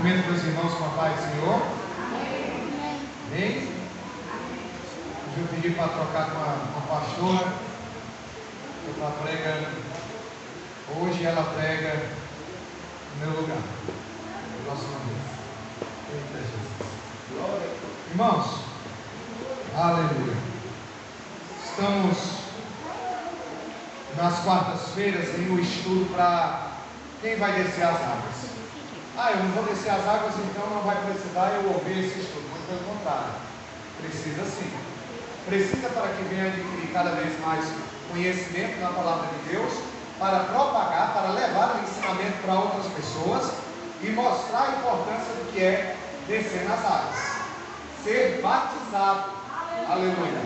Cumprimento meus irmãos com a paz do Senhor. Amém? Hoje eu pedi para trocar com a pastora. Eu estou pregando. Hoje ela prega no meu lugar. Próxima vez. Eita Jesus. Irmãos, aleluia. Estamos nas quartas-feiras em um estudo para quem vai descer as águas. Eu não vou descer as águas, então não vai precisar eu ouvir esse estudo. Muito pelo contrário, precisa sim. Precisa para que venha adquirir cada vez mais conhecimento na palavra de Deus, para propagar, para levar o ensinamento para outras pessoas e mostrar a importância do que é descer nas águas, ser batizado. Aleluia.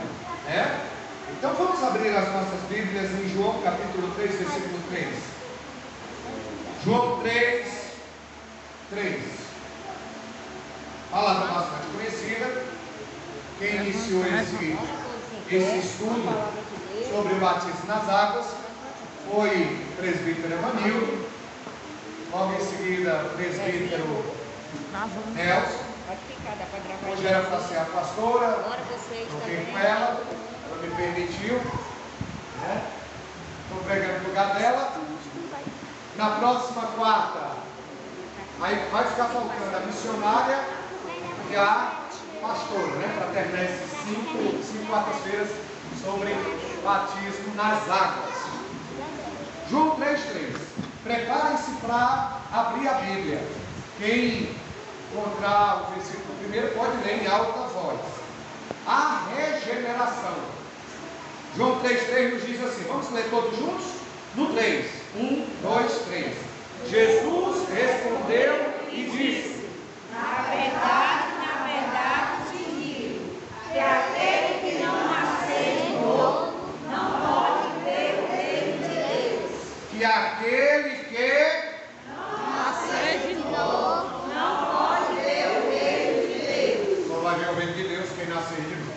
Então vamos abrir as nossas Bíblias em João capítulo 3, versículo 3. João 3. Palavra bastante conhecida. Quem iniciou esse estudo sobre o batismo nas águas foi o presbítero Evanildo. Logo em seguida, o presbítero Nelson. Hoje era para ser a pastora. Troquei com ela me permitiu. Estou pregando no lugar dela. Na próxima quarta, aí vai ficar faltando a missionária e a pastora, para terminar esses cinco quartas-feiras sobre batismo nas águas. João 3,3. Preparem-se para abrir a Bíblia. Quem encontrar o versículo primeiro pode ler em alta voz. A regeneração. João 3,3 nos diz assim. Vamos ler todos juntos? No 3. 1, 2, 3. Jesus respondeu e disse: na verdade te digo, que aquele que não nascer de novo não pode ver o reino de Deus. Que aquele que não nascer de novo não pode ver o reino de Deus. só vai ver o reino de Deus quem nascer de novo.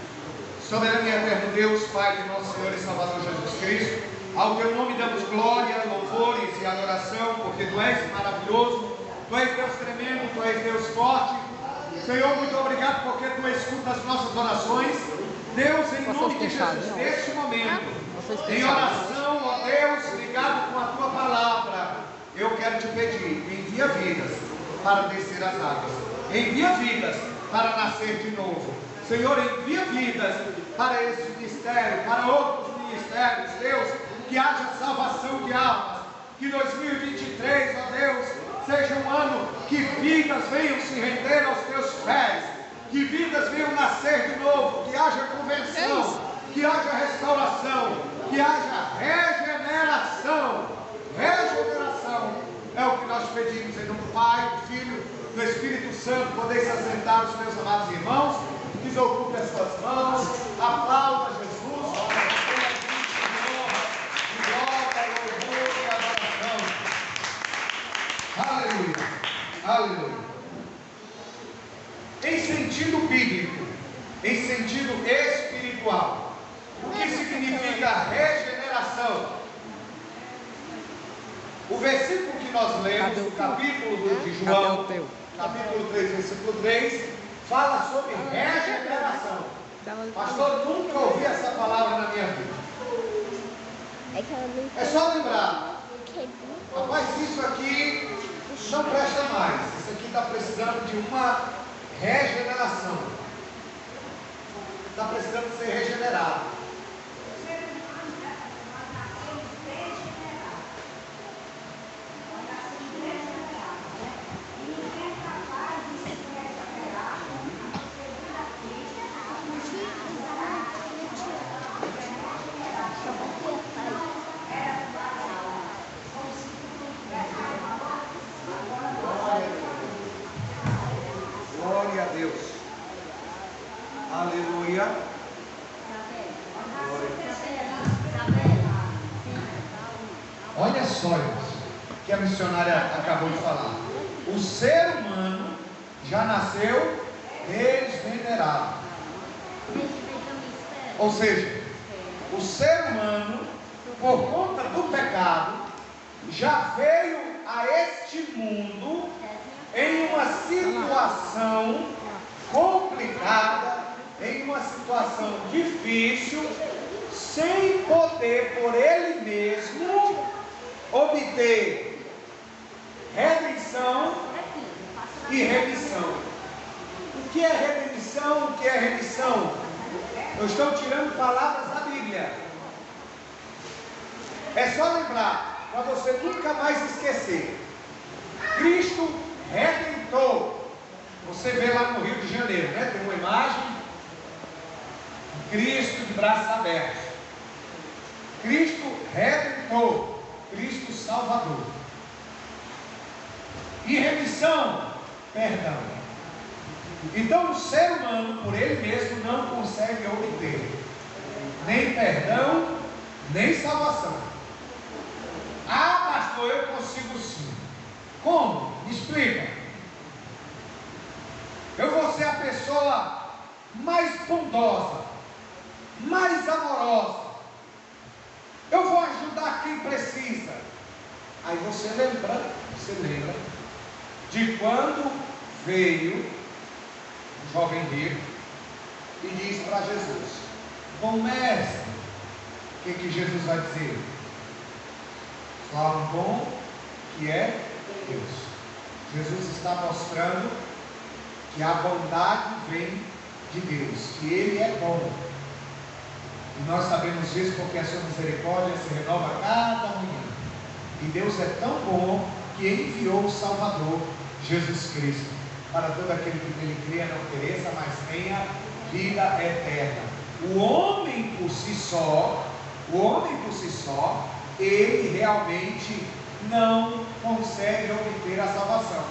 Soberano e eterno Deus, Pai de nosso Senhor e Salvador Jesus Cristo, ao teu nome damos glória, louvores e adoração, porque tu és maravilhoso, tu és Deus tremendo, tu és Deus forte. Senhor, muito obrigado porque tu escutas as nossas orações. Deus, em nome de Jesus, neste momento, em oração, ó Deus, ligado com a tua palavra, eu quero te pedir, envia vidas para descer as águas, envia vidas para nascer de novo. Senhor, envia vidas para esse ministério, para outros ministérios, Deus, que haja salvação de almas, que 2023, ó Deus, seja um ano que vidas venham se render aos teus pés, que vidas venham nascer de novo, que haja conversão, que haja restauração, que haja regeneração. Regeneração é o que nós pedimos em nome do Pai, do Filho, do Espírito Santo. Podeis assentar os meus amados irmãos, desocupe as suas mãos, aplauda Jesus. Aleluia, aleluia. Em sentido bíblico, em sentido espiritual, o que significa regeneração? O versículo que nós lemos, o capítulo de João, capítulo 3, versículo 3, fala sobre regeneração. Pastor, nunca ouvi essa palavra na minha vida. É só lembrar. Rapaz, isso aqui não presta mais. Isso aqui está precisando de uma regeneração. Está precisando ser regenerado. Glória a Deus. Aleluia. Olha só, irmãos, que a missionária acabou de falar. O ser humano já nasceu desvenerado. Ou seja, o ser humano, por conta do pecado, já veio a este mundo em uma situação complicada, em uma situação difícil, sem poder por ele mesmo obter redenção e remissão. O que é redenção? O que é remissão? Eu estou tirando palavras da Bíblia. É só lembrar, para você nunca mais esquecer. Cristo redentor. Você vê lá no Rio de Janeiro, né? Tem uma imagem de Cristo de braços abertos. Cristo redentor, Cristo salvador. E remissão, perdão. Então o ser humano, por ele mesmo, não consegue obter nem perdão, nem salvação. Ah, pastor, eu consigo sim. Como? Me explica. Eu vou ser a pessoa mais bondosa, mais amorosa. Eu vou ajudar quem precisa. Aí você lembra de quando veio o jovem rico e disse para Jesus: bom mestre, o que Jesus vai dizer? Fala bom que é Deus. Jesus está mostrando que a bondade vem de Deus, que Ele é bom. E nós sabemos disso porque a sua misericórdia se renova a cada manhã. E Deus é tão bom que enviou o Salvador, Jesus Cristo, para todo aquele que nele crê, não pereça, mas tenha vida eterna. O homem por si só, ele realmente não consegue obter a salvação.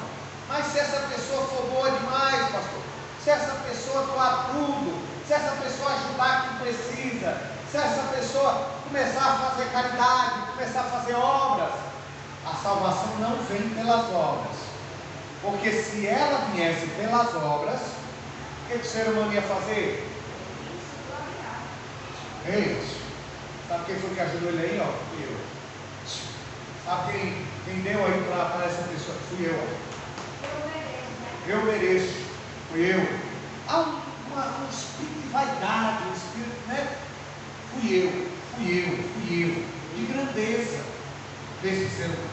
Mas se essa pessoa for boa demais, pastor, se essa pessoa doar tudo, se essa pessoa ajudar quem precisa, se essa pessoa começar a fazer caridade, começar a fazer obras, a salvação não vem pelas obras. Porque se ela viesse pelas obras, o que o ser humano ia fazer? É isso. Sabe quem foi que ajudou ele aí? Ó, fui eu. Sabe quem deu aí para essa pessoa? Fui eu. Eu mereço. Fui eu. Há um espírito de vaidade, um espírito, né? Fui eu. De grandeza desse ser humano.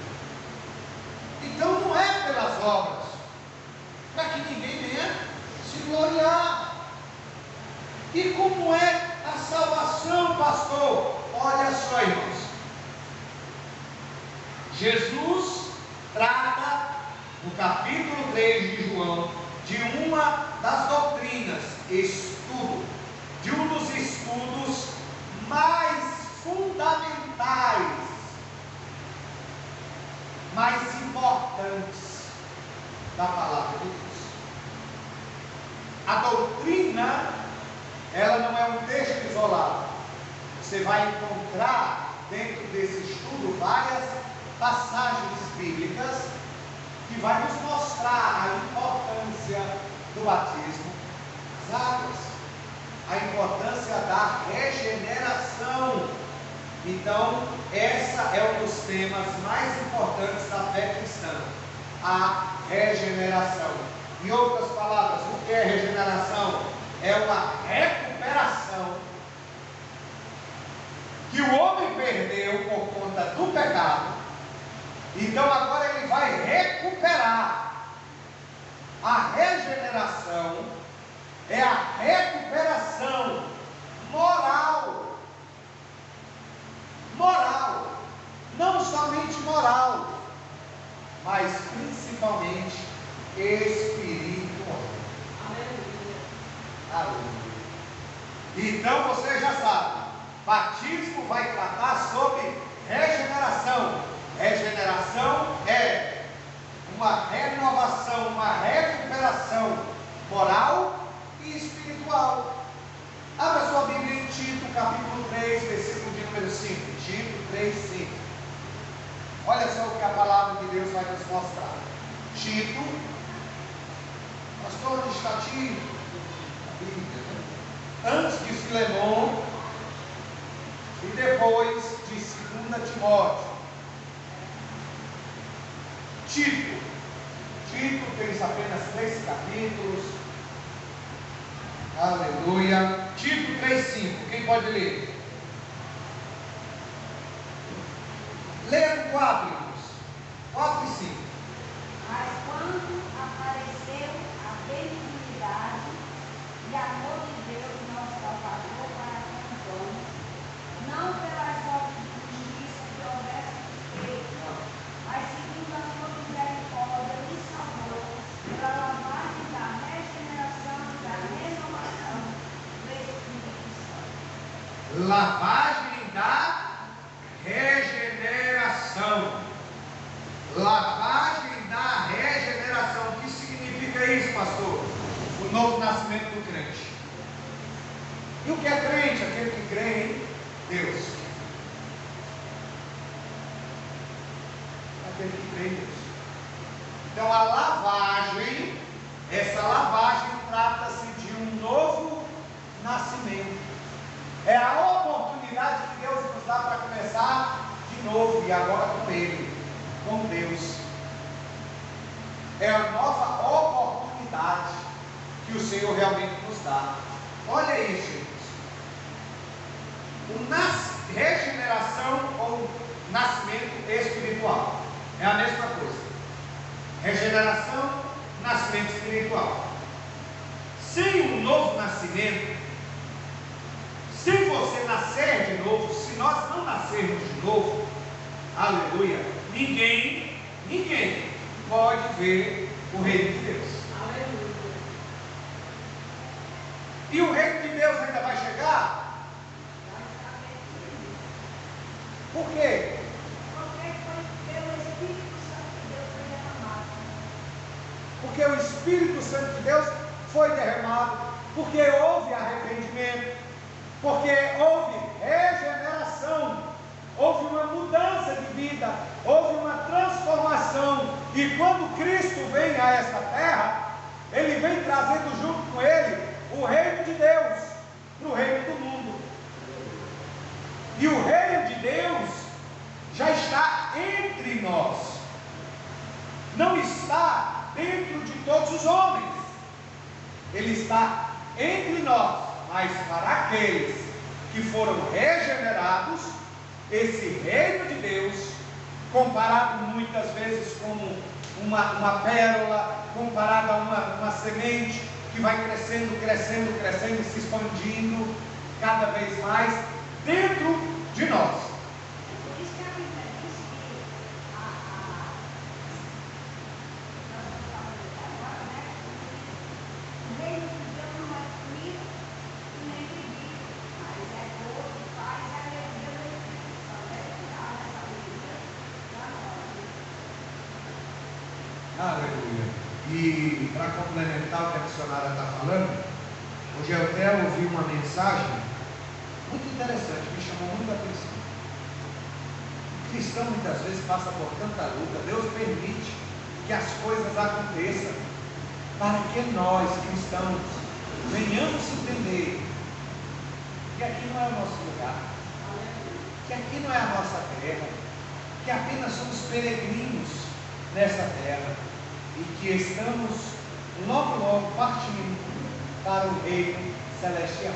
Então não é pelas obras, para que ninguém venha se gloriar. E como é a salvação, pastor? Olha só, irmãos. Jesus trata no capítulo 3 de João de uma das doutrinas, de um dos estudos mais fundamentais, mais importantes da palavra de Deus. A doutrina, ela não é um texto isolado. Você vai encontrar dentro desse estudo várias passagens bíblicas que vai nos mostrar a importância do batismo nas águas, a importância da regeneração. Então, essa é um dos temas mais importantes da fé cristã, a regeneração. Em outras palavras, o que é regeneração? É uma recuperação que o homem perdeu por conta do pecado. Então agora ele vai recuperar. A regeneração é a recuperação moral, não somente moral, mas principalmente espiritual. Aleluia. Então você já sabe, batismo vai tratar sobre regeneração. Regeneração é uma renovação, uma recuperação moral e espiritual. Abra sua Bíblia em Tito, capítulo 3, versículo de número 5. Tito 3, 5. Olha só o que a palavra de Deus vai nos mostrar. Tito, pastor, onde está Tito? A Bíblia, né? Antes de Filemon e depois de 2 Timóteo. Tito tem Coríntios, apenas 3 capítulos. Aleluia. Tito 3,5. Quem pode ler? Leia no 4, irmãos. 4 e 5. Mas quando apareceu a benignidade e amor de Deus, nosso Salvador, para com os homens, não pelas obras de justiça que houvessem feito, mas segundo a sua misericórdia, nos salvou pela lavagem da regeneração e da renovação do Espírito Santo. Lavagem da regeneração. Lavagem da regeneração. O que significa isso, pastor? O novo nascimento do crente. E o que é crente? Aquele que crê em Deus. Aquele que crê em Deus. Então a lavagem, essa lavagem trata-se de um novo nascimento. É a oportunidade que Deus nos dá para começar de novo, e agora com Ele, com Deus. É a nova oportunidade que o Senhor realmente nos dá. Olha isso, irmãos. Regeneração ou nascimento espiritual é a mesma coisa. Regeneração, nascimento espiritual. Sem um novo nascimento, se você nascer de novo, se nós não nascermos de novo, aleluia, ninguém pode ver o reino de Deus. Aleluia. E o reino de Deus ainda vai chegar? Por quê? Porque foi pelo Espírito Santo de Deus foi derramado. Porque o Espírito Santo de Deus foi derramado, porque houve arrependimento, porque houve regeneração, houve uma mudança de vida, houve uma transformação. E quando Cristo vem a esta terra, Ele vem trazendo junto com Ele o reino de Deus para o reino do mundo. E o reino de Deus já está entre nós, não está dentro de todos os homens, Ele está entre nós. Mas para aqueles que foram regenerados, esse reino de Deus, comparado muitas vezes como uma pérola, comparado a uma semente que vai crescendo, crescendo, crescendo e se expandindo cada vez mais dentro de nós. Por isso que a Bíblia diz que nós estamos falando agora, né? O reino de Deus não é comida e nem bebida, mas é gozo, paz e alegria do Espírito Santo. É tirar essa alegria da nós. Aleluia. E para complementar o que a missionária está falando, hoje eu até ouvi uma mensagem muito interessante, me chamou muito a atenção. O cristão muitas vezes passa por tanta luta. Deus permite que as coisas aconteçam para que nós, cristãos, venhamos entender que aqui não é o nosso lugar, que aqui não é a nossa terra, que apenas somos peregrinos nessa terra e que estamos logo partindo para o reino celestial.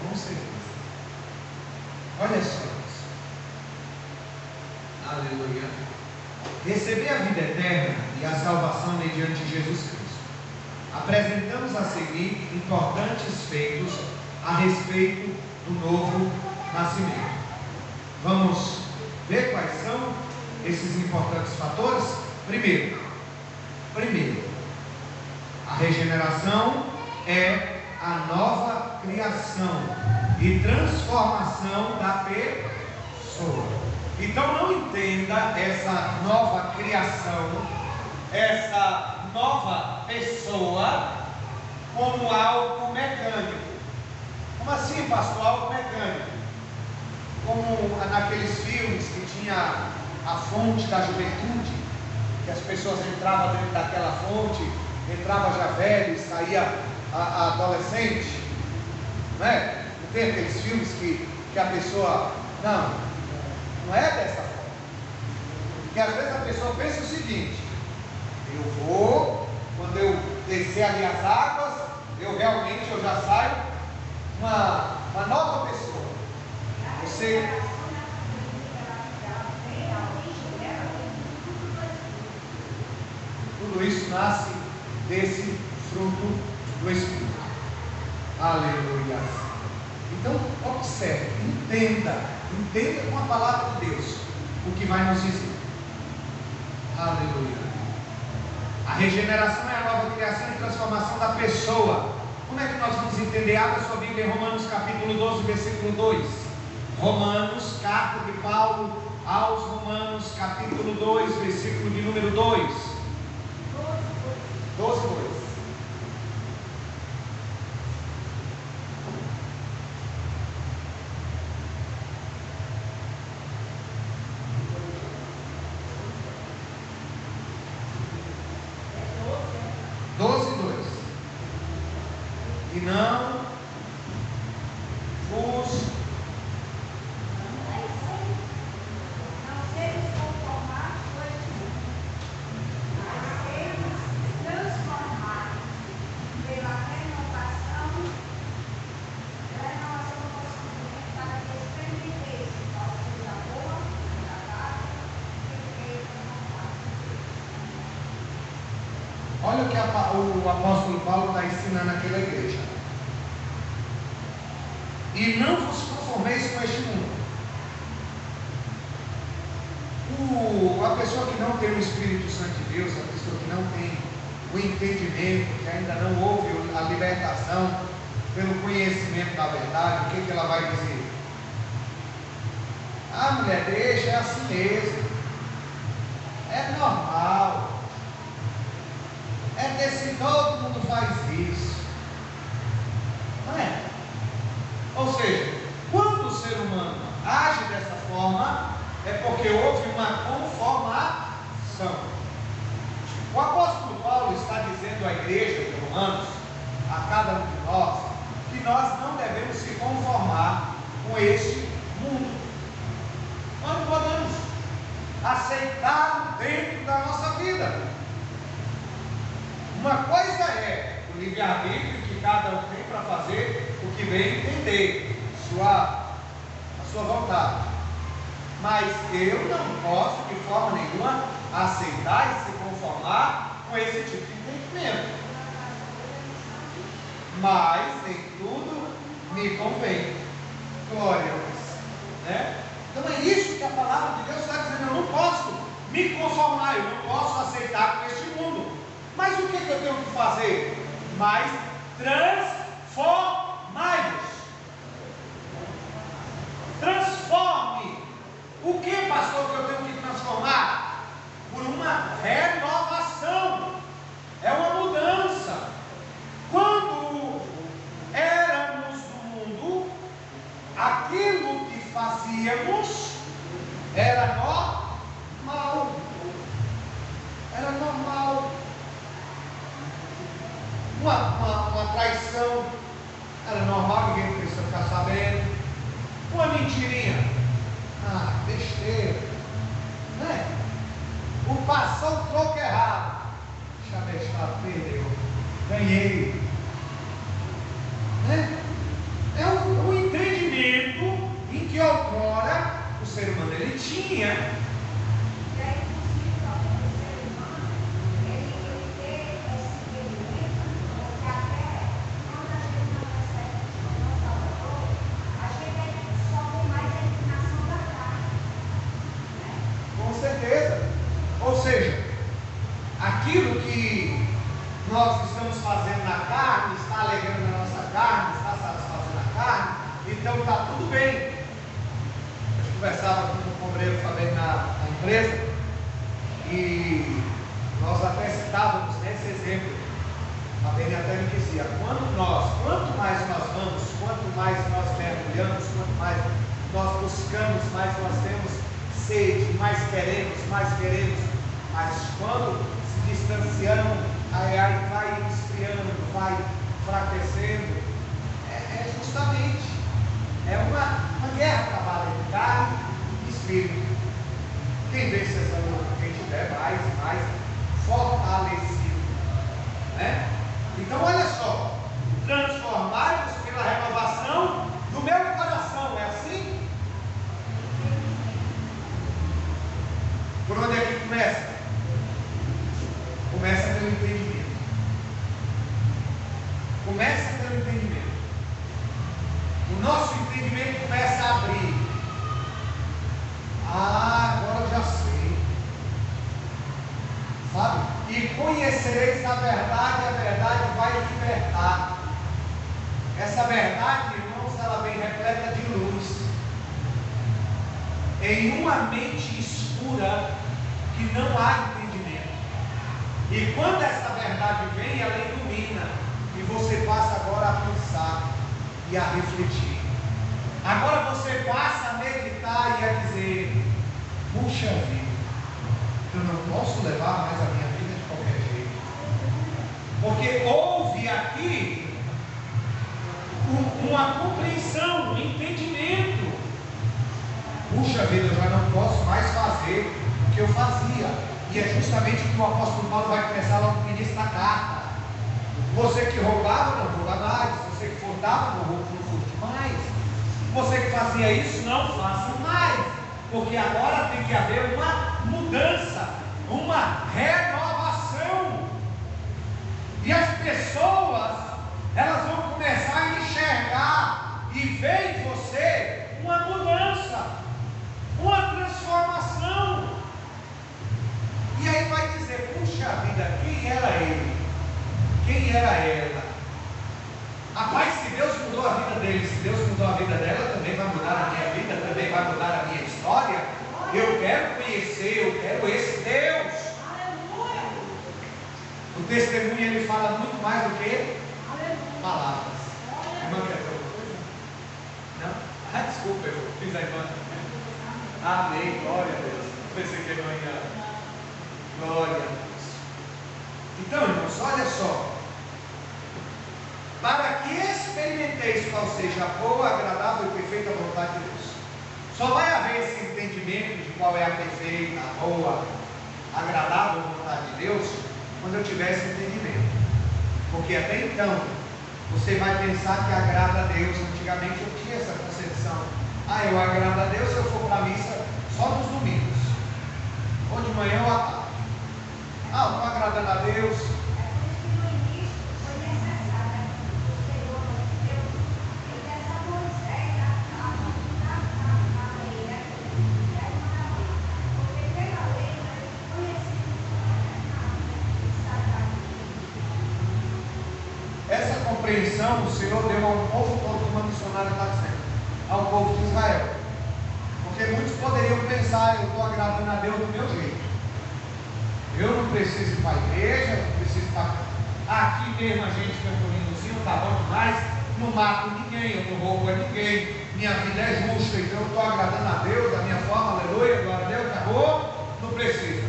Com certeza. Olha só isso. Aleluia. Receber a vida eterna e a salvação mediante Jesus Cristo. Apresentamos a seguir importantes feitos a respeito do novo nascimento. Vamos ver quais são esses importantes fatores? Primeiro, a regeneração é a nova criação e transformação da pessoa. Então não entenda essa nova criação, essa nova pessoa como algo mecânico. Como assim, pastor? Algo mecânico? como naqueles filmes que tinha a fonte da juventude, que as pessoas entravam dentro daquela fonte, entrava já velho e saía a adolescente, não é? Não tem aqueles filmes que a pessoa, não é dessa forma, porque às vezes a pessoa pensa o seguinte: eu vou, quando eu descer ali as águas, eu já saio uma nova pessoa. Você tudo isso nasce desse fruto do Espírito. Aleluia. Então, observe, entenda com a palavra de Deus o que vai nos dizer. Aleluia. A regeneração é a nova criação e transformação da pessoa. Como é que nós vamos entender? Abra sua Bíblia em Romanos capítulo 12, versículo 2. Romanos, carta de Paulo aos Romanos, capítulo 2, versículo de número 2. 12, 2. E não seres conformados com este mundo, mas sermos transformados pela renovação do nosso entendimento, para que experimenteis qual seja a boa, agradável e perfeita vontade de Deus. Olha o que o apóstolo Paulo está ensinando naquela igreja. E não vos conformeis com este mundo. A pessoa que não tem o Espírito Santo de Deus, a pessoa que não tem o entendimento, que ainda não houve a libertação pelo conhecimento da verdade, o que ela vai dizer? Mulher, deixa, é assim mesmo. É normal. É desse, todo mundo faz isso. Não é? Ou seja, quando o ser humano age dessa forma, é porque houve uma conformação. O apóstolo Paulo está dizendo à igreja de Romanos, a cada um de nós, que nós não devemos se conformar com este mundo. Nós não podemos aceitá-lo dentro da nossa vida. Uma coisa é o livre-arbítrio que cada um tem para fazer o que bem entender, a sua vontade. Mas eu não posso de forma nenhuma aceitar e se conformar com esse tipo de entendimento. Mas nem tudo me convém. Glória a Deus, né? Então é isso que a palavra de Deus está dizendo. Eu não posso me conformar, eu não posso aceitar com este mundo. Mas o que eu tenho que fazer? Mas transformai-vos. Transforme. O que, pastor, que eu tenho que transformar? Por uma renovação. É uma mudança. Quando éramos do mundo, aquilo que fazíamos era normal. Era normal. Uma traição era normal, ninguém precisa ficar sabendo. Uma mentirinha, besteira, né? Passou o troco errado, deixa eu deixar, perdeu, ganhei, né? É o entendimento em que outrora o ser humano ele tinha. Ou seja, aquilo que nós estamos fazendo na carne, está alegrando a nossa carne, está satisfazendo a carne, então está tudo bem. Eu conversava com o obreiro Fabiano na empresa e nós até citávamos nesse exemplo. A Fabiano até me dizia: quanto mais nós vamos, quanto mais nós mergulhamos, quanto mais nós buscamos, mais nós temos sede, mais queremos, mas quando se distanciamos, aí vai esfriando, vai enfraquecendo, é justamente, uma guerra trabalha entre carne e espírito. Quem vence essa luta? Quem tiver mais fortalecido, né? Então olha só, transformai-vos pela renovação do meu coração, é assim? Por onde é que começa? Começa pelo entendimento. Começa pelo entendimento. O nosso entendimento começa a abrir. Agora eu já sei. Sabe? E conhecereis a verdade vai libertar. Essa verdade, irmãos, ela vem repleta de luz. Em uma mente escura que não há entendimento. E quando essa verdade vem, ela ilumina. E você passa agora a pensar e a refletir. Agora você passa a meditar e a dizer: puxa vida, eu não posso levar mais a minha vida de qualquer jeito. Porque houve aqui uma compreensão, um entendimento. Puxa vida, eu já não posso mais fazer o que eu fazia. E é justamente o que o apóstolo Paulo vai começar logo no início da carta. Você que roubava, não rouba mais. Você que furtava, não furte mais. Você que fazia isso, não faça mais. Porque agora tem que haver uma mudança, uma renovação. E as pessoas, elas vão começar a enxergar e ver em você uma mudança, uma transformação. E aí vai dizer: puxa vida, quem era ele? Quem era ela? Rapaz, se Deus mudou a vida dele, se Deus mudou a vida dela, também vai mudar a minha vida, também vai mudar a minha história. Eu quero conhecer, eu quero esse Deus. O testemunho, ele fala muito mais do que palavras. Irmã, quer dizer alguma coisa? Não? Ah, desculpa, eu fiz a irmã. Amém, glória a Deus. Pensei que a irmã ia. Glória a Deus. Então, irmãos, olha só. Para que experimenteis qual seja a boa, agradável e perfeita vontade de Deus. Só vai haver esse entendimento de qual é a perfeita, a boa, agradável vontade de Deus, quando eu tiver esse entendimento. Porque até então, você vai pensar que agrada a Deus. Antigamente eu tinha essa concepção: eu agrado a Deus se eu for para a missa só nos domingos, ou de manhã ou à tarde. Eu estou agradando a Deus. Essa compreensão o Senhor deu ao povo todo, como a missionária está dizendo, ao povo de Israel. Porque muitos poderiam pensar: eu estou agradando a Deus do meu jeito. Eu não preciso ir para a igreja, não preciso estar aqui mesmo, a gente canta um hinozinho, está bom demais, não mato ninguém, eu não roubo a ninguém, minha vida é justa, então eu estou agradando a Deus da minha forma, aleluia, glória a Deus, acabou, não precisa.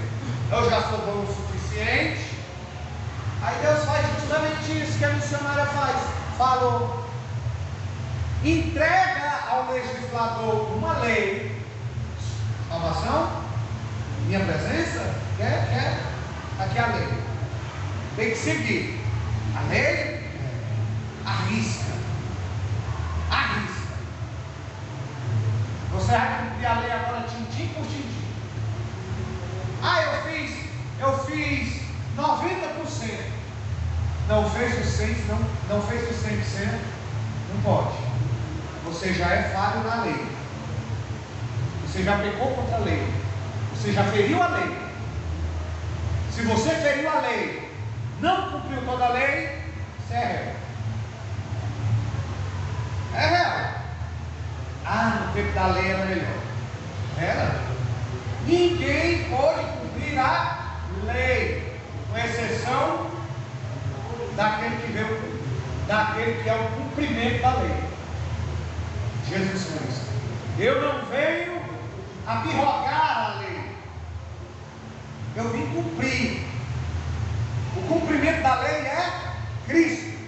Eu já sou bom o suficiente. Aí Deus faz justamente isso que a missionária falou. Entrega ao legislador uma lei. Salvação? Minha presença? Quer? Aqui é a lei. Tem que seguir. A lei arrisca. Você vai cumprir a lei agora, tintim por tintim. Eu fiz 90%. Não fez o 100%, não fez o 100%, não pode. Você já é falho na lei. Você já pecou contra a lei. Você já feriu a lei. Se você feriu a lei, não cumpriu toda a lei, você é réu. É réu. No tempo da lei era melhor. Era. Ninguém pode cumprir a lei, com exceção daquele que é o cumprimento da lei, Jesus Cristo. Eu não venho abrogar a lei. Eu vim cumprir. O cumprimento da lei é Cristo.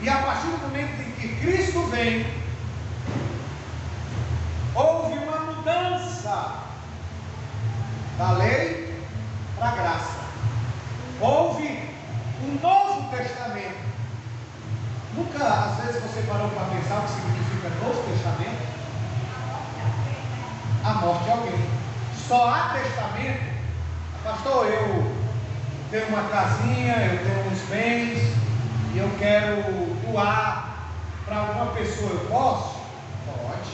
E a partir do momento em que Cristo vem, houve uma mudança da lei para a graça. Houve um novo testamento. Nunca, às vezes, você parou para pensar o que significa novo testamento? A morte de alguém. Só há testamento. Pastor, eu tenho uma casinha, eu tenho uns bens, e eu quero doar para alguma pessoa. Eu posso? Pode.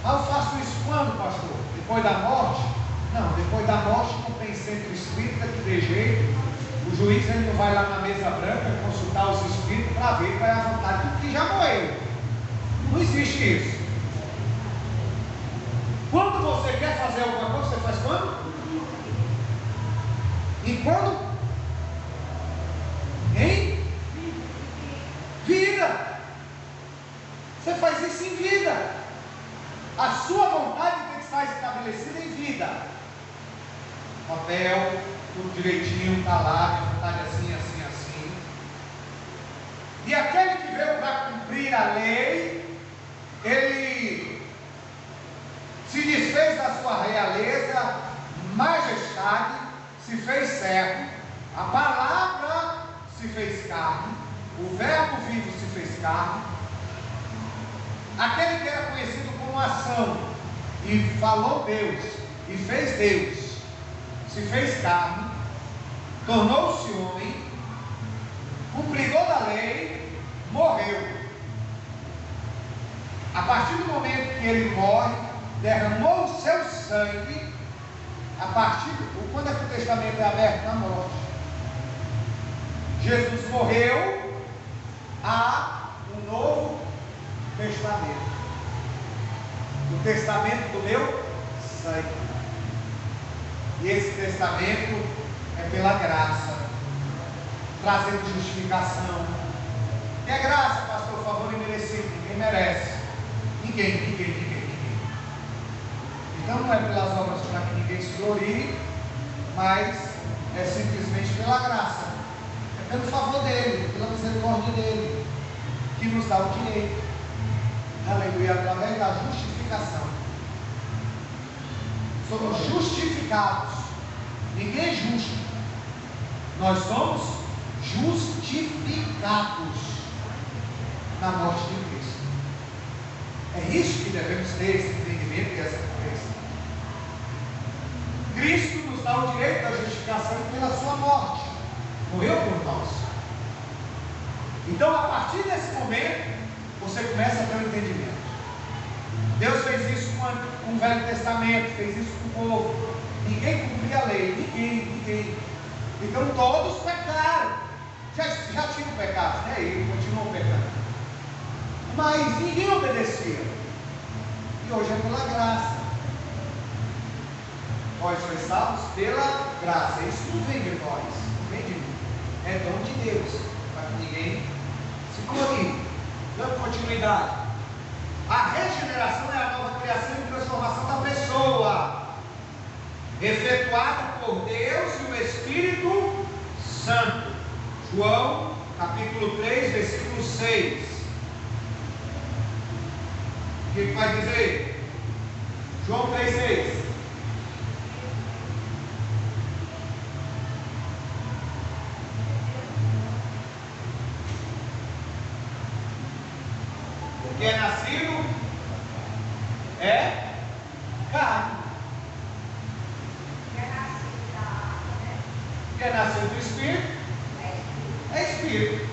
Eu faço isso quando, pastor? Depois da morte? Não, depois da morte não tem centro espírita que dê jeito. O juiz ainda vai lá na mesa branca consultar os espíritos para ver qual é a vontade do que já morreu. Não existe isso. Quando você quer fazer alguma coisa, você faz quando? E quando? Em vida. Você faz isso em vida. A sua vontade tem que estar estabelecida em vida. Papel, tudo direitinho, está lá, minha vontade é assim, assim, assim. E aquele que veio para cumprir a lei, ele se desfez da sua realeza, majestade, se fez servo, a palavra se fez carne, o verbo vivo se fez carne. Aquele que era conhecido como ação, e falou Deus, e fez Deus, se fez carne, tornou-se homem, cumpridor da lei, morreu. A partir do momento que ele morre, derramou o seu sangue. A partir quando é que o testamento é aberto? Na morte. Jesus morreu, há um novo testamento. O testamento do meu sangue. E esse testamento é pela graça, trazendo justificação. E a graça, pastor, favor imerecido, ninguém merece. Ninguém. Então não é pelas obras para que ninguém se glorie, mas é simplesmente pela graça. É pelo favor dele, pela misericórdia dele, que nos dá o direito. Aleluia, através da justificação. Somos justificados. Ninguém é justo. Nós somos justificados na morte de Cristo. É isso que devemos ter, esse entendimento e essa compreensão. Cristo nos dá o direito da justificação pela sua morte. Morreu por nós. Então, a partir desse momento, você começa a ter um entendimento. Deus fez isso com o Velho Testamento, fez isso com o povo. Ninguém cumpria a lei, ninguém. Então todos pecaram. Já tinham pecado, né? E continuam pecando. Mas ninguém obedecia. E hoje é pela graça. Nós somos salvos pela graça. Isso não vem de nós, não vem de mim. É dom de Deus, para que ninguém se glorie. Dando continuidade. A regeneração é a nova criação e transformação da pessoa, efetuada por Deus e o Espírito Santo. João, capítulo 3, versículo 6. O que vai dizer? João 3, 6. O que é nascido é carne. O que é nascido do Espírito é Espírito.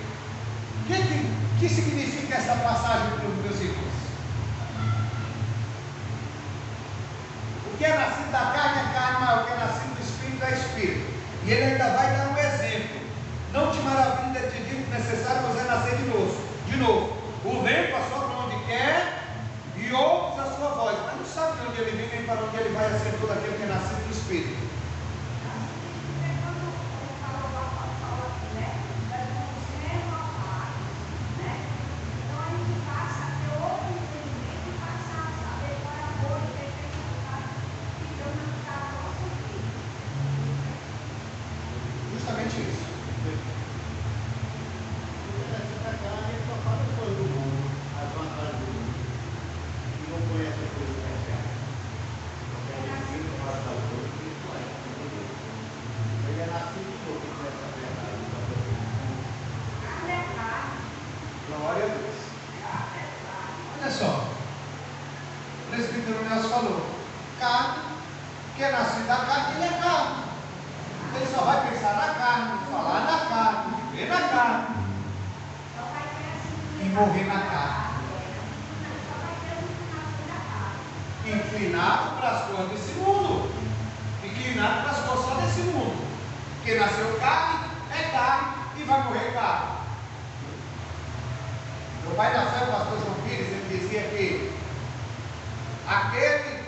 O que significa essa passagem para os meus irmãos? O que é nascido da carne é carne, mas o que é nascido do Espírito é Espírito. E ele ainda vai dar um exemplo. Não te maravilha de digo necessário você nascer de novo. O vento assopra onde quer e ouves a sua voz, mas não sabe de onde ele vem nem para onde ele vai, assim todo aquele que é nascido do Espírito. Então a gente passa a ter outro Justamente isso. Glória a Deus. Olha só, o presbítero Nelson falou: carne, que é nascido da carne, ele é carne. Ele só vai pensar na carne, falar na carne, viver na carne e morrer na carne. Inclinado para as coisas desse mundo, inclinado para as coisas só desse mundo. Porque nasceu carne, é carne e vai morrer carne. Meu pai da fé, o pastor João Pires, ele dizia que aquele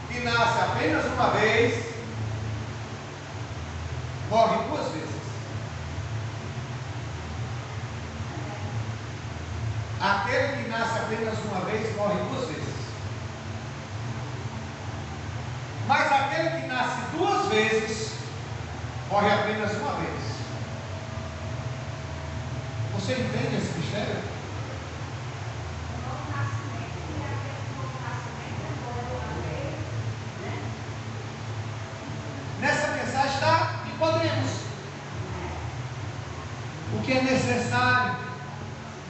que nasce apenas uma vez morre duas vezes. Aquele que nasce apenas uma vez morre duas vezes. Mas aquele que nasce duas vezes morre apenas uma vez. Você entende esse mistério? Nessa mensagem está que podemos. O que é necessário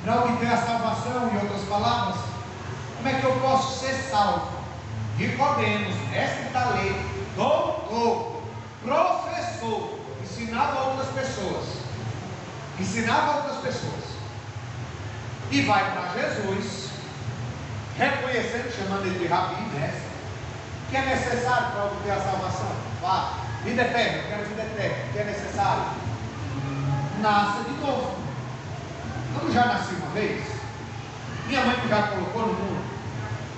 para obter a salvação, em outras palavras, como é que eu posso ser salvo? Nicodemos, mestre da lei, doutor, professor, ensinava outras pessoas. E vai para Jesus, reconhecendo, chamando ele de rabi, mestre, que é necessário para obter a salvação. Vá, vida eterna, eu quero vida eterna. O que é necessário? Nasça de novo. Eu não já nasci uma vez? Minha mãe me já colocou no mundo,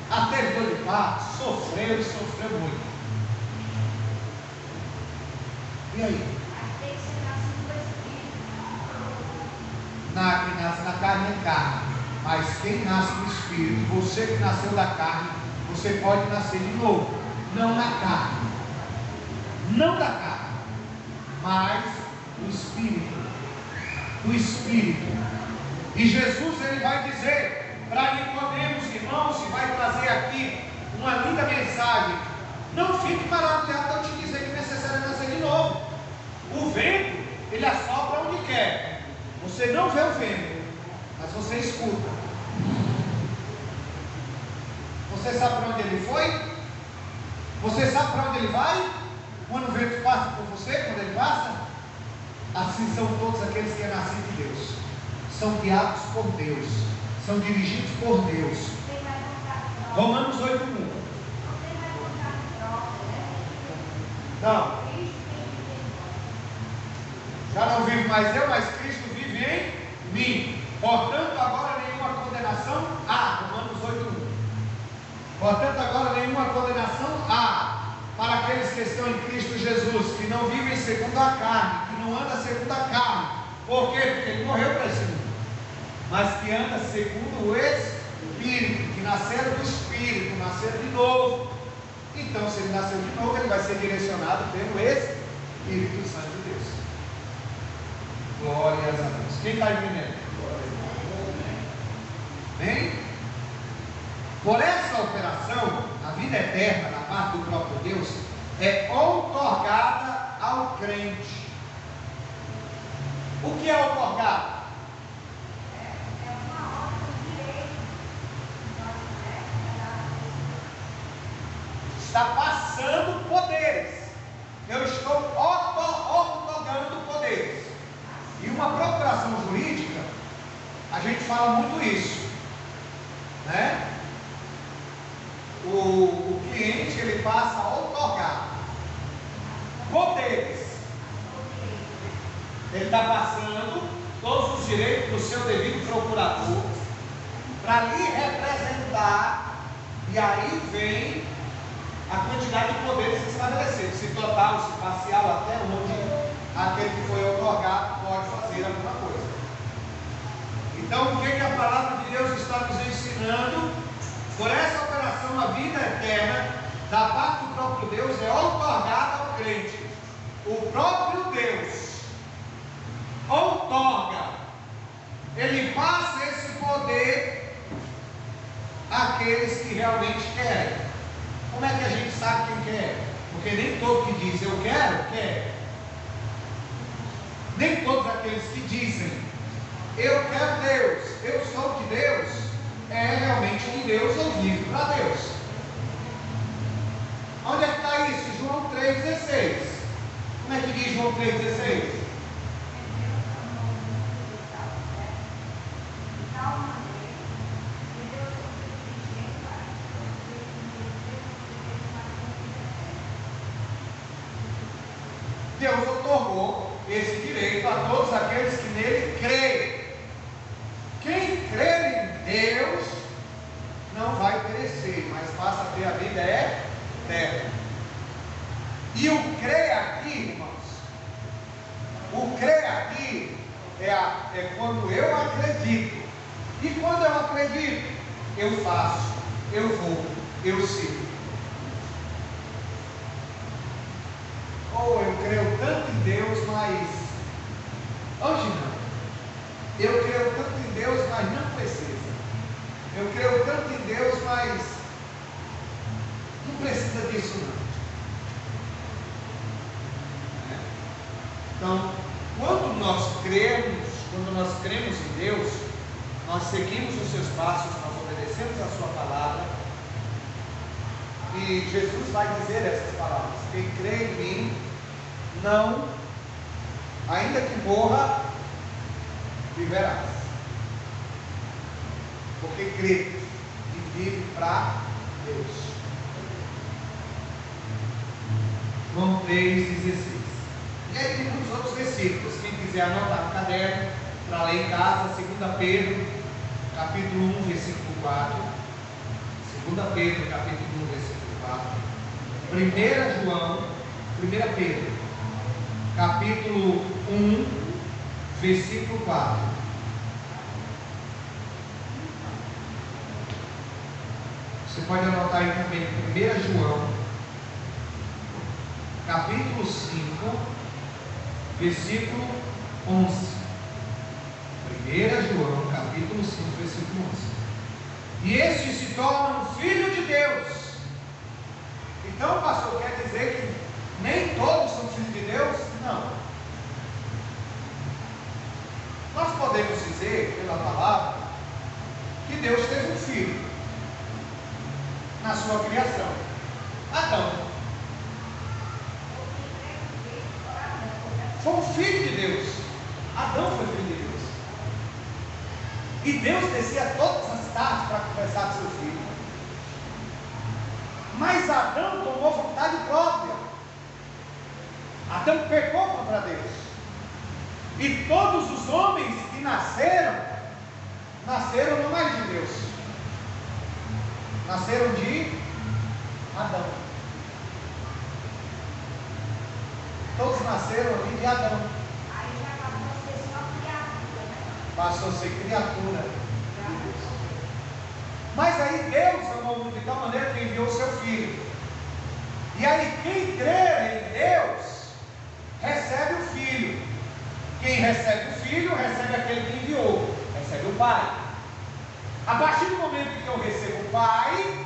até dor de parto, sofreu muito. E aí? Quem nasce na carne é carne, mas quem nasce no Espírito, você que nasceu da carne, você pode nascer de novo, não na carne, não da carne, mas do Espírito, e Jesus ele vai dizer para Nicodemos, irmãos, e vai trazer aqui uma linda mensagem: não fique maravilhado ao te dizer que é necessário nascer de novo. O vento, ele assopra onde quer. Você não vê o vento, mas você escuta. Você sabe para onde ele foi? Você sabe para onde ele vai? Quando o vento passa por você, quando ele passa? Assim são todos aqueles que é nascido de Deus. São guiados por Deus, são dirigidos por Deus. Romanos 8:1. Não. Já não vivo mais eu, mas Cristo vive em mim. Portanto, agora nenhuma condenação há. Romanos 8:1. Portanto, agora nenhuma condenação há para aqueles que estão em Cristo Jesus, que não vivem segundo a carne, que não andam segundo a carne. Por quê? Porque ele morreu para esse mundo. Mas que anda segundo o Espírito, que nasceram do Espírito, nasceram de novo. Então, se ele nasceu de novo, ele vai ser direcionado pelo Espírito Santo de Deus. Glórias a Deus. Quem está entendendo? Bem? Por essa operação, a vida eterna da parte do próprio Deus é outorgada ao crente. O que é outorgado? Está passando poderes. Eu estou outorgando poderes. E uma procuração jurídica, a gente fala muito isso, né? O cliente, ele passa a outorgar poderes. Ele está passando todos os direitos do seu devido procurador para lhe representar, e aí vem a quantidade de poderes estabelecidos, se total, se parcial, até onde aquele que foi outorgado pode fazer alguma coisa. Então, o que a palavra de Deus está nos ensinando? Por essa operação, a vida eterna da parte do próprio Deus é outorgada ao crente. O próprio Deus aqueles que realmente querem. Como é que a gente sabe quem quer? Porque nem todo que diz eu quero, quer. Nem todos aqueles que dizem eu quero Deus, eu sou de Deus, é realmente de Deus ou vive para Deus. Onde é que está isso? João 3,16. Como é que diz João 3,16? Deus otorgou esse direito a todos aqueles que nele creem. Quem crer em Deus não vai perecer, mas passa a ter a vida eterna. E o crer aqui, irmãos, o crer aqui é quando eu acredito. E quando eu acredito, eu faço, eu vou, eu sigo. Ou eu creio tanto em Deus, mas hoje não. Eu creio tanto em Deus, mas não precisa. Eu creio tanto em Deus, mas não precisa disso não. Então, quando nós cremos em Deus, nós seguimos os seus passos, nós obedecemos a sua palavra. E Jesus vai dizer essas palavras: quem crê em mim, não, ainda que morra, viverás. Porque crê e vive para Deus. João 3,16. E aí tem muitos outros versículos. Quem quiser anotar no caderno, para ler em casa, 2 Pedro, capítulo 1, versículo 4. 2 Pedro, capítulo 1, versículo 4. 1 Pedro, capítulo 1, versículo 4. Você pode anotar aí também 1 João, capítulo 5, versículo 11. 1 João, capítulo 5, versículo 11. E estes se tornam filhos de Deus. Então, pastor, quer dizer que nem todos são filhos de Deus? Não. Nós podemos dizer, pela palavra, que Deus teve um filho na sua criação, Adão. Foi um filho de Deus. Adão foi filho de Deus. E Deus descia todas as tardes para conversar com seu filho. Mas Adão tomou vontade própria. Adão pecou contra Deus. E todos os homens que nasceram não mais de Deus. Nasceram de Adão. Todos nasceram ali de Adão. Aí já passou a ser só criatura, né? Passou a ser criatura. Mas aí Deus amou o mundo de tal maneira que enviou o seu Filho. E aí quem crer em Deus, recebe o Filho. Quem recebe o Filho, recebe aquele que enviou. Recebe o Pai. A partir do momento que eu recebo o Pai,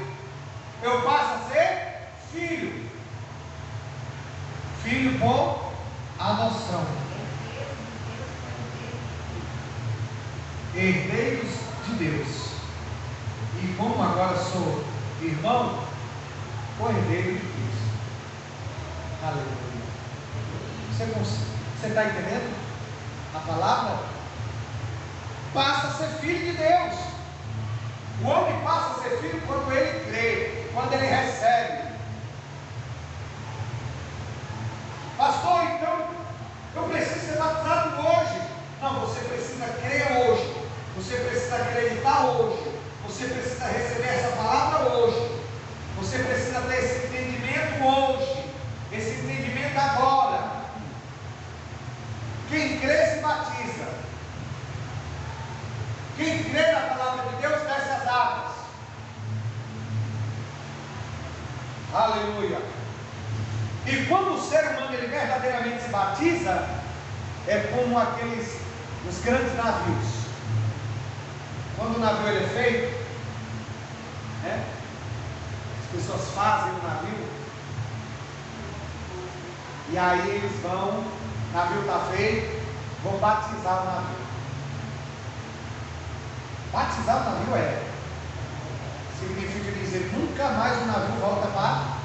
eu passo a ser filho. Filho por adoção. Herdeiros de Deus. E como agora sou irmão, co-herdeiro de Cristo. Aleluia. Você está entendendo? A palavra passa a ser filho de Deus. O homem passa a ser filho quando ele crê, quando ele recebe. Pastor, então eu preciso ser batizado hoje. Não, você precisa crer hoje. Você precisa acreditar hoje. Você precisa receber essa palavra hoje. Você precisa ter esse entendimento hoje. Esse entendimento agora. Quem crê se batiza. Quem crê na palavra de Deus desce as águas. Aleluia. E quando o ser humano ele verdadeiramente se batiza, é como os grandes navios. Quando o navio ele é feito, né? As pessoas fazem o navio, e aí eles vão, o navio está feito, vão batizar o navio. Batizar o navio significa dizer, nunca mais o navio volta para a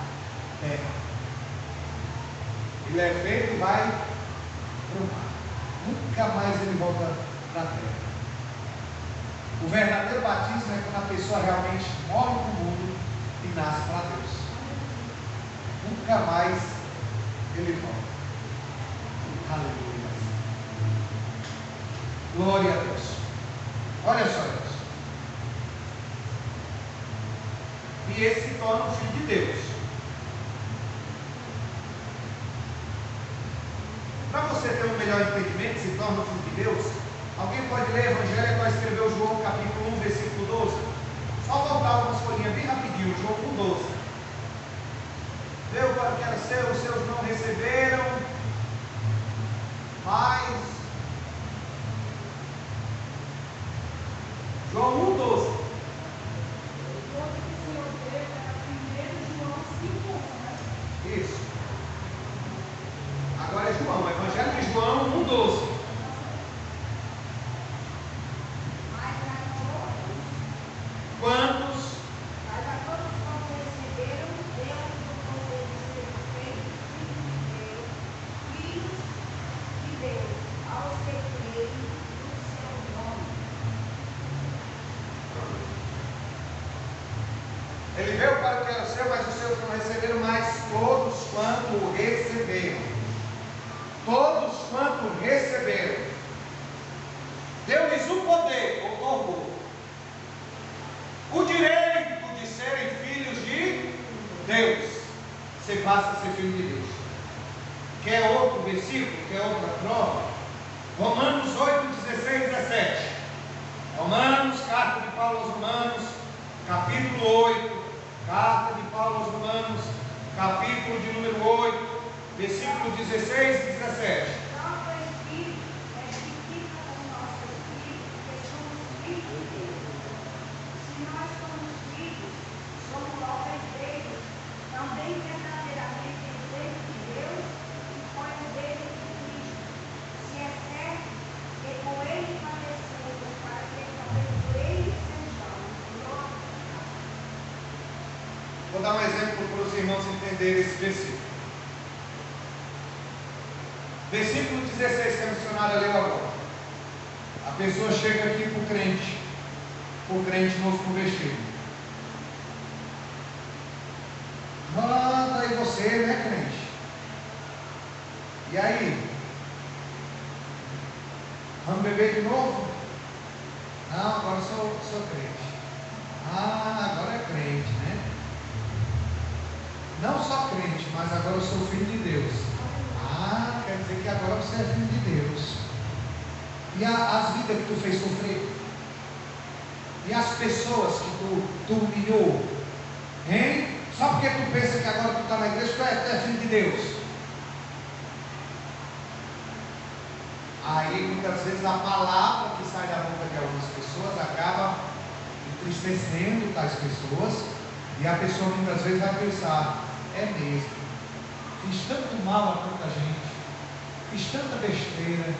terra. Ele é feito e vai para o mar. Nunca mais ele volta para a terra. O verdadeiro batismo é quando a pessoa realmente morre para o mundo e nasce para Deus. Nunca mais ele volta. Aleluia. Glória a Deus. Olha só isso. E esse se torna o Filho de Deus. Para você ter um melhor entendimento, se torna o Filho de Deus, alguém pode ler Evangelho igual escreveu João capítulo 1, versículo 12? Só voltar algumas folhinhas bem rapidinho, João 1,12. Veio para que era seu, os seus não receberam, mas João 1,12. Isso. Agora é João, Evangelho de João 1,12. Quantos? Mas a todos quantos receberam, deu o poder de ser feitos filhos de Deus, aos que creem no seu nome. Ele veio para o que era seu, mas os seus não receberam, mas todos quanto receberam. Todos quanto receberam. Deu-lhes o poder, otorgou o direito de serem filhos de Deus. Você passa a ser filho de Deus. Quer outro versículo? Quer outra prova? Romanos 8, 16, 17. Romanos, carta de Paulo aos Romanos, capítulo 8. Carta de Paulo aos Romanos, capítulo de número 8, versículo 16 e 17. Nosso Espírito edifica o nosso Espírito, porque somos filhos de Deus. Se nós somos filhos, somos obras dele, também verdadeiramente herdeiros de Deus e co-herdeiros de Cristo. Se é certo que com ele padecemos, para que também por ele sejamos glorificados. Vou dar um exemplo para os irmãos entenderem esse versículo. Versículo 16 que a missionária leu agora. A pessoa chega aqui para o crente novo convertido. Manda aí você, né, crente? E aí? Vamos beber de novo? Não, agora eu sou crente. Ah, agora é crente, né? Não só crente, mas agora eu sou filho de Deus. Ah, quer dizer que agora você é filho de Deus. E as vidas que tu fez sofrer? E as pessoas que tu humilhou? Hein? Só porque tu pensa que agora tu está na igreja, tu é filho de Deus. Aí muitas vezes a palavra que sai da boca de algumas pessoas acaba entristecendo tais pessoas. E a pessoa muitas vezes vai pensar, é mesmo, fiz tanto mal a tanta gente, fiz tanta besteira,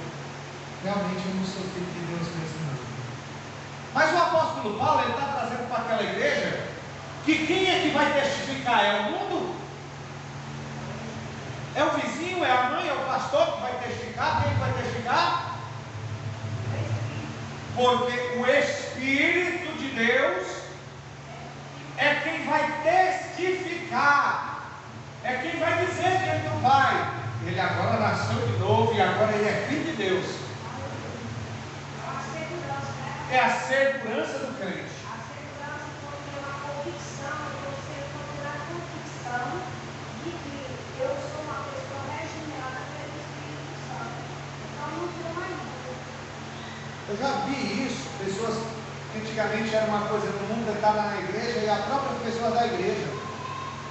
realmente eu não sou filho de Deus mesmo não. Mas o apóstolo Paulo, ele está trazendo para aquela igreja, que quem é que vai testificar? É o mundo? É o vizinho, é a mãe, é o pastor que vai testificar? Quem vai testificar? Porque o Espírito de Deus é quem vai testificar, é quem vai dizer diante do Pai, ele agora nasceu de novo e agora ele é filho de Deus. É a segurança do crente. A segurança foi uma convicção, você foi a convicção de que eu sou uma pessoa regenerada pelo Espírito Santo. Então não tem mais dúvida. Eu já vi isso, pessoas que antigamente era uma coisa do mundo, estava na igreja e a própria pessoa da igreja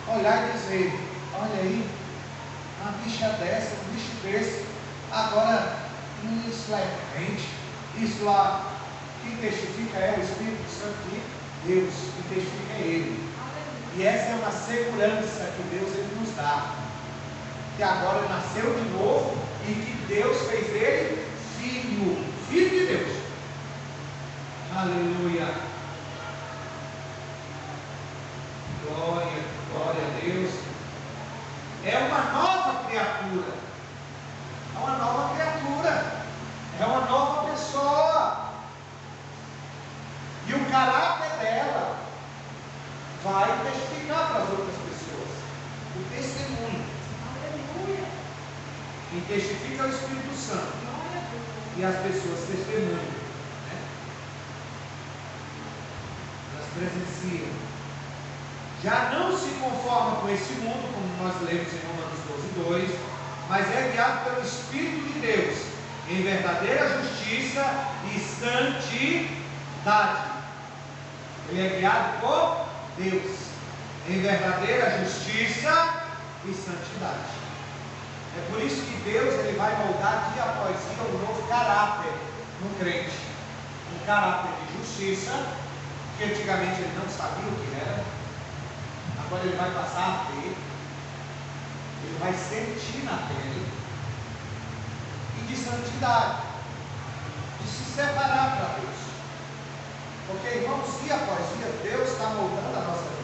olhar e dizer, olha aí, uma bicha dessa, um bicho desse, agora isso lá é crente, isso lá, quem testifica é o Espírito Santo aqui. Deus, quem testifica é Ele. E essa é uma segurança que Deus Ele nos dá. Que agora Ele nasceu de novo e que Deus fez Ele filho, filho de Deus. Aleluia. Glória, glória a Deus. É uma nova criatura. É uma nova criatura. É uma nova pessoa. E o caráter dela vai testificar para as outras pessoas. O testemunho. Aleluia. Quem testifica é o Espírito Santo. E as pessoas testemunham. Né? Elas presenciam. Já não se conforma com esse mundo, como nós lemos em Romanos 12:2, mas é guiado pelo Espírito de Deus, em verdadeira justiça e santidade. Ele é guiado por Deus, em verdadeira justiça e santidade. É por isso que Deus ele vai moldar dia após dia um novo caráter no crente. Um caráter de justiça, que antigamente ele não sabia o que era. Agora ele vai passar a ter, ele vai sentir na pele, e de santidade, de se separar para Deus. Porque, irmãos, dia após dia, Deus está moldando a nossa vida.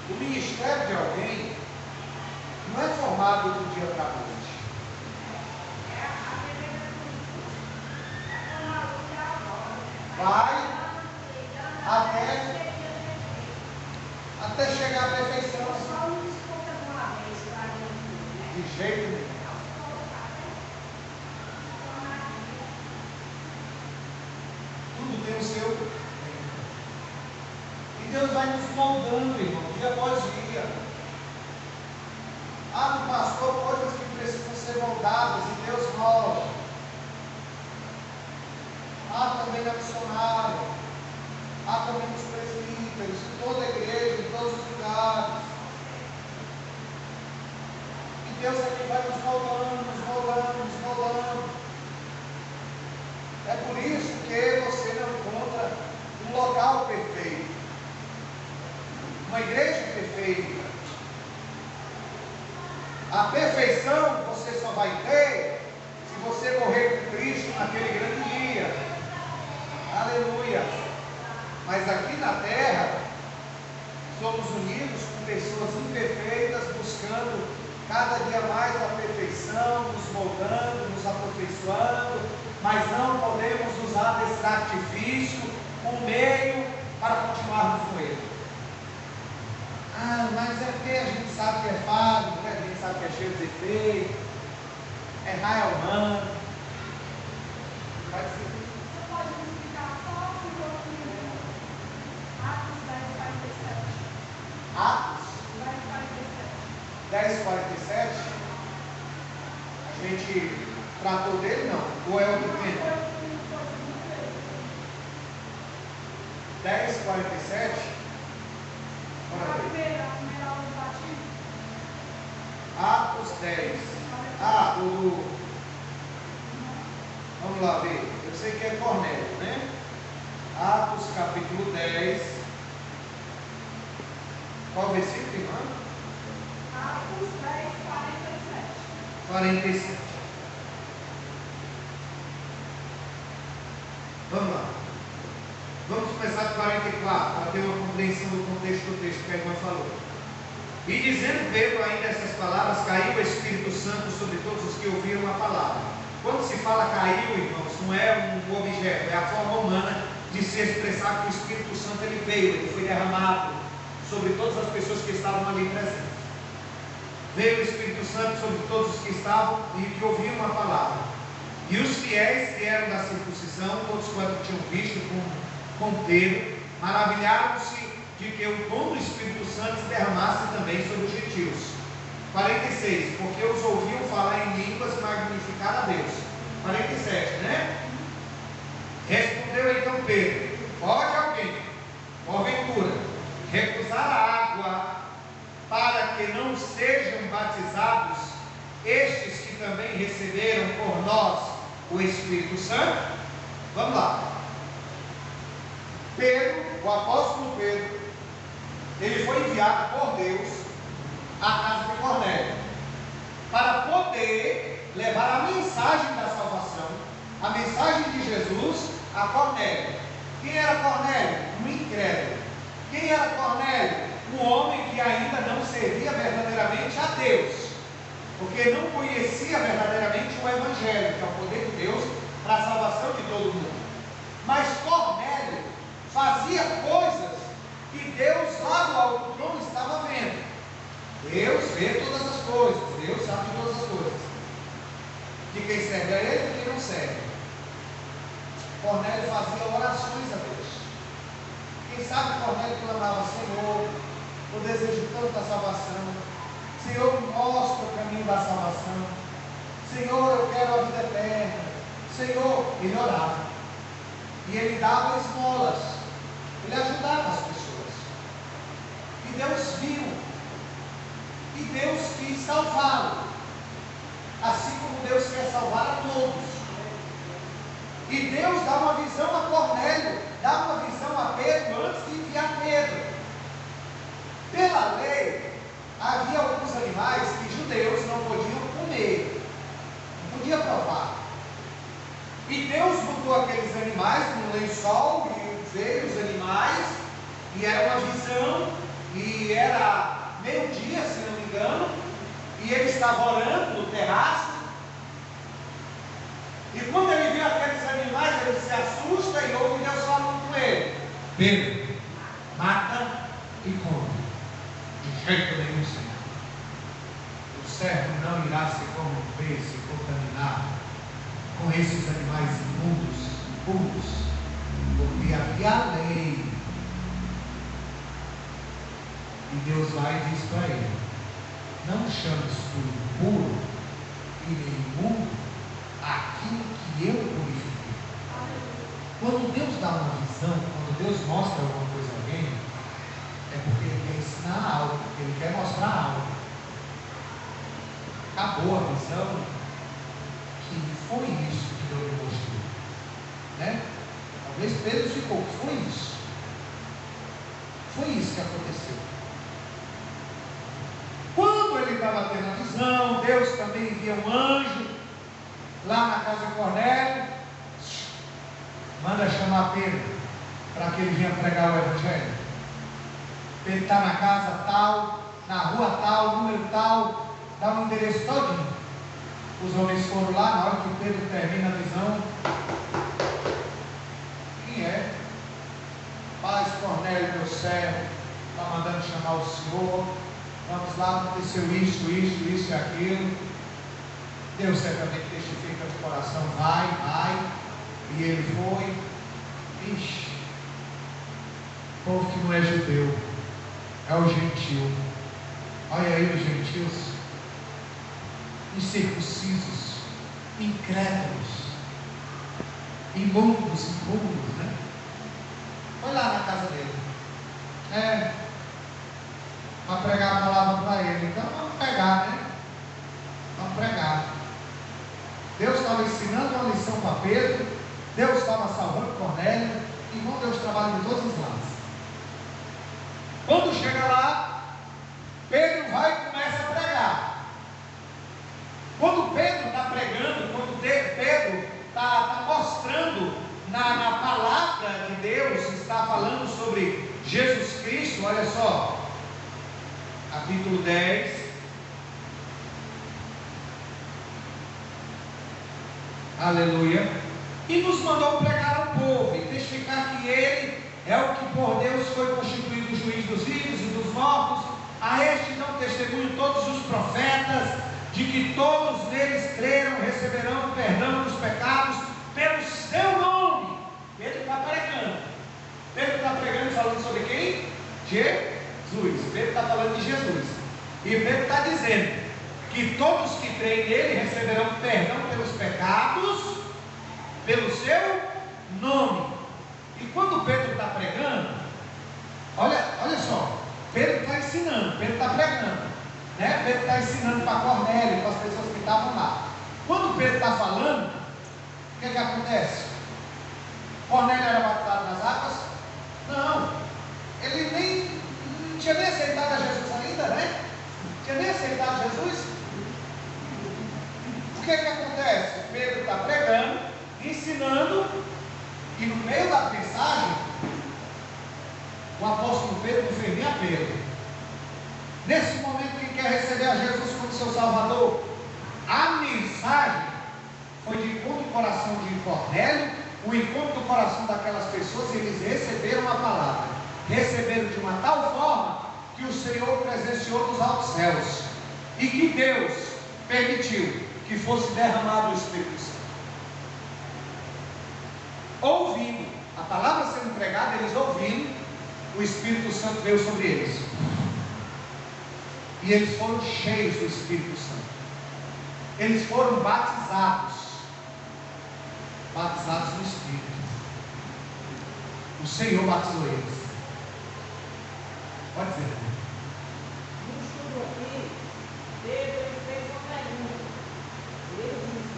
O ministério de alguém não é formado de um dia para a noite. Vai até chegar à perfeição. De jeito nenhum. Tudo tem o seu tempo. E Deus vai nos moldando, irmão, dia após dia. Ah, no pastor, coisas que precisam ser moldadas e Deus molda. Ah, também na missionária. Há também nos presbíteros, em toda a igreja, em todos os lugares. E Deus aqui vai nos moldando, nos moldando, nos moldando. É por isso que você não encontra um local perfeito, uma igreja perfeita. A perfeição você só vai ter se você morrer com Cristo naquele grande dia. Aleluia. Mas aqui na terra, somos unidos com pessoas imperfeitas, buscando cada dia mais a perfeição, nos moldando, nos aperfeiçoando, mas não podemos usar desse artifício, um meio para continuarmos com ele. Ah, mas é porque a gente sabe que é fácil, né? A gente sabe que é cheio de defeito, é raio humano. Vai ser. Atos 10:47. A gente tratou dele, não? Ou é outro tempo? 10:47. Atos 10. Vamos lá ver. Eu sei que é Cornélio, né? Atos capítulo 10. Qual versículo, irmã? Atos 10, 47. 47. Vamos lá. Vamos começar de 44, para ter uma compreensão do contexto do texto que a irmã falou. E dizendo Pedro ainda essas palavras, caiu o Espírito Santo sobre todos os que ouviram a palavra. Quando se fala caiu, irmãos, não é um objeto, é a forma humana de se expressar que o Espírito Santo ele veio, ele foi derramado sobre todas as pessoas que estavam ali presentes. Veio o Espírito Santo sobre todos os que estavam e que ouviram a palavra. E os fiéis que eram da circuncisão, todos quanto tinham visto com Pedro, maravilharam-se de que o dom do Espírito Santo se derramasse também sobre os gentios. 46, porque os ouviam falar em línguas e magnificar a Deus. 47, né? Respondeu então Pedro: pode alguém, porventura, recusar a água para que não sejam batizados estes que também receberam por nós o Espírito Santo? Vamos lá. Pedro, o apóstolo Pedro, ele foi enviado por Deus à casa de Cornélio, para poder levar a mensagem da salvação, a mensagem de Jesus a Cornélio. Quem era Cornélio? Um incrédulo. Quem era Cornélio? Um homem que ainda não servia verdadeiramente a Deus, porque não conhecia verdadeiramente o Evangelho, que é o poder de Deus para a salvação de todo mundo. Mas Cornélio fazia coisas que Deus lá do alto trono estava vendo. Deus vê todas as coisas, Deus sabe de todas as coisas, de quem serve a Ele e de quem não serve. Cornélio fazia orações a Deus. Quem sabe Cornélio clamava: Senhor, eu desejo tanto a salvação, Senhor, mostra o caminho da salvação, Senhor, eu quero a vida eterna, Senhor. Ele orava, e ele dava esmolas, ele ajudava as pessoas, e Deus viu, e Deus quis salvá-lo, assim como Deus quer salvar a todos. E Deus dá uma visão a Cornélio, dá uma visão a Pedro antes de enviar Pedro. Pela lei, havia alguns animais que judeus não podiam comer, não podiam provar. E Deus botou aqueles animais no lençol, e veio os animais, e era uma visão, e era meio-dia, se não me engano, e ele estava orando no terraço. E quando ele viu aqueles animais, ele se assusta e ouve Deus falando com ele: Pedro, mata e come. De jeito nenhum, Senhor. O servo não irá se corromper, se contaminar com esses animais imundos, impuros, porque havia a lei. E Deus vai e diz para ele: não chames por impuro e nem imundo aquilo que eu purifiquei. Quando Deus dá uma visão, quando Deus mostra alguma coisa a alguém, é porque Ele quer ensinar algo, porque Ele quer mostrar algo. Acabou a visão, que foi isso que Deus me mostrou, né? Talvez Pedro ficou: foi isso que aconteceu. Quando ele estava tendo a visão, Deus também envia um anjo lá na casa de Cornélio, manda chamar Pedro para que ele venha pregar o Evangelho. Pedro está na casa tal, na rua tal, número tal, dá um endereço todinho. Os homens foram lá. Na hora que Pedro termina a visão: quem é? Paz, Cornélio, meu servo, está mandando chamar o senhor. Vamos lá, aconteceu isso e aquilo. Deus certamente testifica no coração: vai. E ele foi. Ixi, povo que não é judeu, é o gentil. Olha aí os gentios, incircuncisos, incrédulos, imundos, né? Foi lá na casa dele, para pregar a palavra para ele. Então vamos pregar, né? Vamos pregar. Deus estava ensinando uma lição para Pedro, Deus estava salvando Cornélio, e como Deus trabalha de todos os lados. Quando chega lá, Pedro vai e começa a pregar. Quando Pedro está pregando, quando Pedro está mostrando na palavra de Deus, está falando sobre Jesus Cristo, olha só, capítulo 10, aleluia, e nos mandou pregar ao povo e testificar que Ele é o que por Deus foi constituído juiz dos vivos e dos mortos. A este dão testemunho todos os profetas, de que todos neles creram receberão o perdão dos pecados pelo seu nome. Pedro está pregando. Pedro está pregando, falando sobre quem? Jesus. Pedro está falando de Jesus. E Pedro está dizendo que todos que creem nele receberão perdão pelos pecados pelo seu nome. E quando Pedro está pregando, olha só, Pedro está ensinando, Pedro está pregando, né? Pedro está ensinando para Cornélio, para as pessoas que estavam lá. Quando Pedro está falando, o que acontece? Cornélio era batizado nas águas, Não, ele nem não tinha nem aceitado a Jesus ainda, né? Não tinha nem aceitado Jesus. O que acontece? Pedro está pregando, ensinando, e no meio da mensagem, o apóstolo Pedro não fez nem apelo. Nesse momento em que quer receber a Jesus como seu Salvador, a mensagem foi de encontro ao coração de Cornélio, o encontro do coração daquelas pessoas, e eles receberam a palavra, receberam de uma tal forma que o Senhor presenciou nos altos céus, e que Deus permitiu que fosse derramado o Espírito Santo. Ouvindo a palavra sendo pregada, eles ouvindo, o Espírito Santo veio sobre eles, e eles foram cheios do Espírito Santo. Eles foram batizados no Espírito. O Senhor batizou eles. Pode dizer. No estudo aqui, Pedro fez uma pergunta. Ele disse: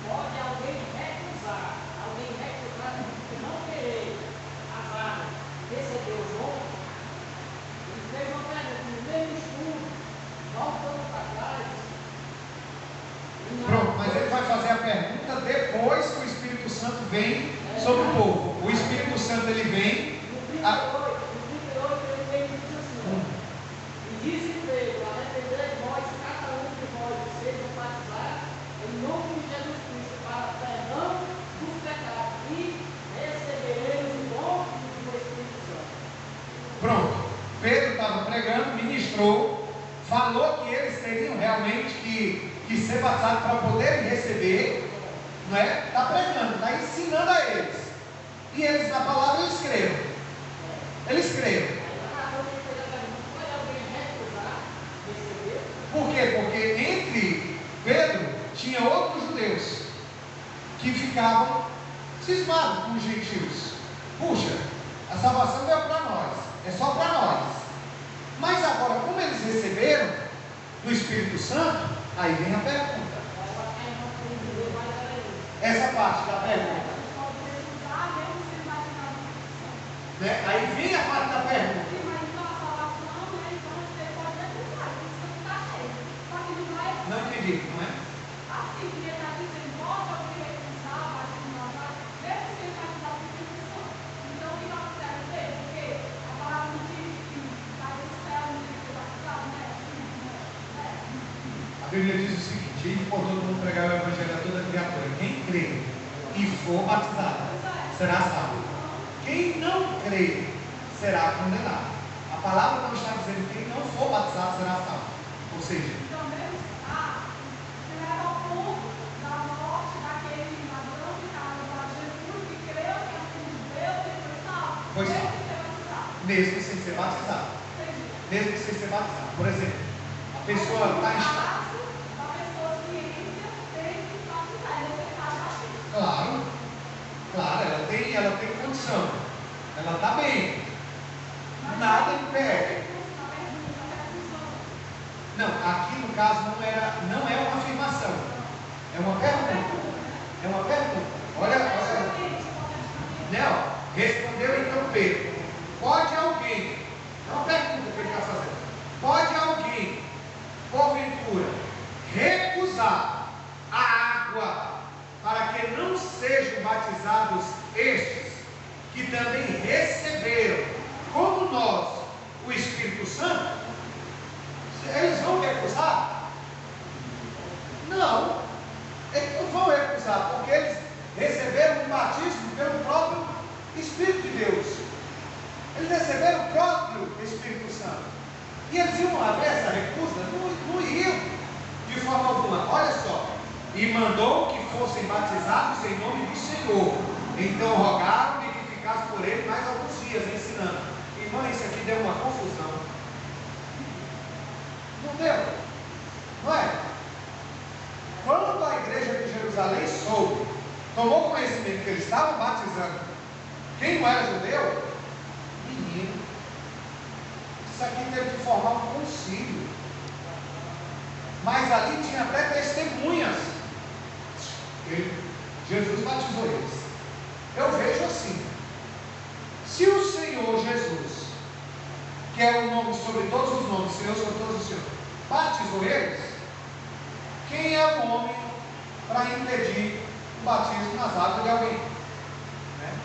pode alguém recusar porque não querer a vaga, receber o dom? Ele fez uma pergunta no mesmo estudo, voltando para trás. Pronto, mas ele vai fazer a pergunta depois que o Espírito Santo vem sobre o povo. O Espírito Santo ele vem. No 38 ele vem e diz assim: e disse Pedro, arrependei vós, cada um de vós, sejam batizados em nome de Jesus Cristo, para perdão dos pecados, e recebereis o dom do Espírito Santo. Pronto, Pedro estava pregando, ministrou, falou que eles teriam realmente que ser batizados para poderem receber, não é? Está pregando, está ensinando a eles, e eles na palavra eles creram. Eles creram. Por quê? Porque entre Pedro tinha outros judeus que ficavam cismados com os gentios. Puxa, a salvação veio para nós, é só para nós. Mas agora, como eles receberam do Espírito Santo, aí vem a pergunta. Essa parte da pergunta, né? Aí vem a parte da pergunta. Não entendi, não é? A Bíblia diz o seguinte: e por todo mundo pregar o Evangelho a toda criatura. Quem crê e for batizado será salvo. Quem não crê será condenado. A palavra não está dizendo que quem não for batizado será salvo. Ou seja, foi salvo, mesmo sem ser batizado. Mesmo sem ser batizado. Por exemplo, a pessoa está em estado. Claro, ela tem condição, ela está bem, nada impede. Não, aqui no caso não é uma afirmação, é uma pergunta. Olha, Nel, respondeu então Pedro: pode alguém, é uma pergunta que ele está fazendo, pode alguém, porventura, recusar a água para que não sejam batizados estes, que também receberam, como nós, o Espírito Santo? Eles vão recusar? Não, eles não vão recusar, porque eles receberam o batismo pelo próprio Espírito de Deus. Eles receberam o próprio Espírito Santo, e eles iam haver essa recusa? Não iam, de forma alguma. Olha só: e mandou que fossem batizados em nome do Senhor. Então rogaram-lhe que ficasse por ele mais alguns dias, ensinando. Irmão, isso aqui deu uma confusão. Não deu? Não é? Quando a igreja de Jerusalém soube, tomou conhecimento que eles estavam batizando quem não era judeu, menino, isso aqui teve que formar um concílio. Mas ali tinha até testemunhas. Jesus batizou eles. Eu vejo assim: se Se o Senhor Jesus, que é o nome sobre todos os nomes, Senhor sobre todos os senhores, batizou eles, quem é o homem para impedir o batismo nas águas de alguém? Né?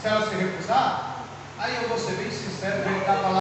Se ela se recusar, aí eu vou ser bem sincero, vou dar a palavra.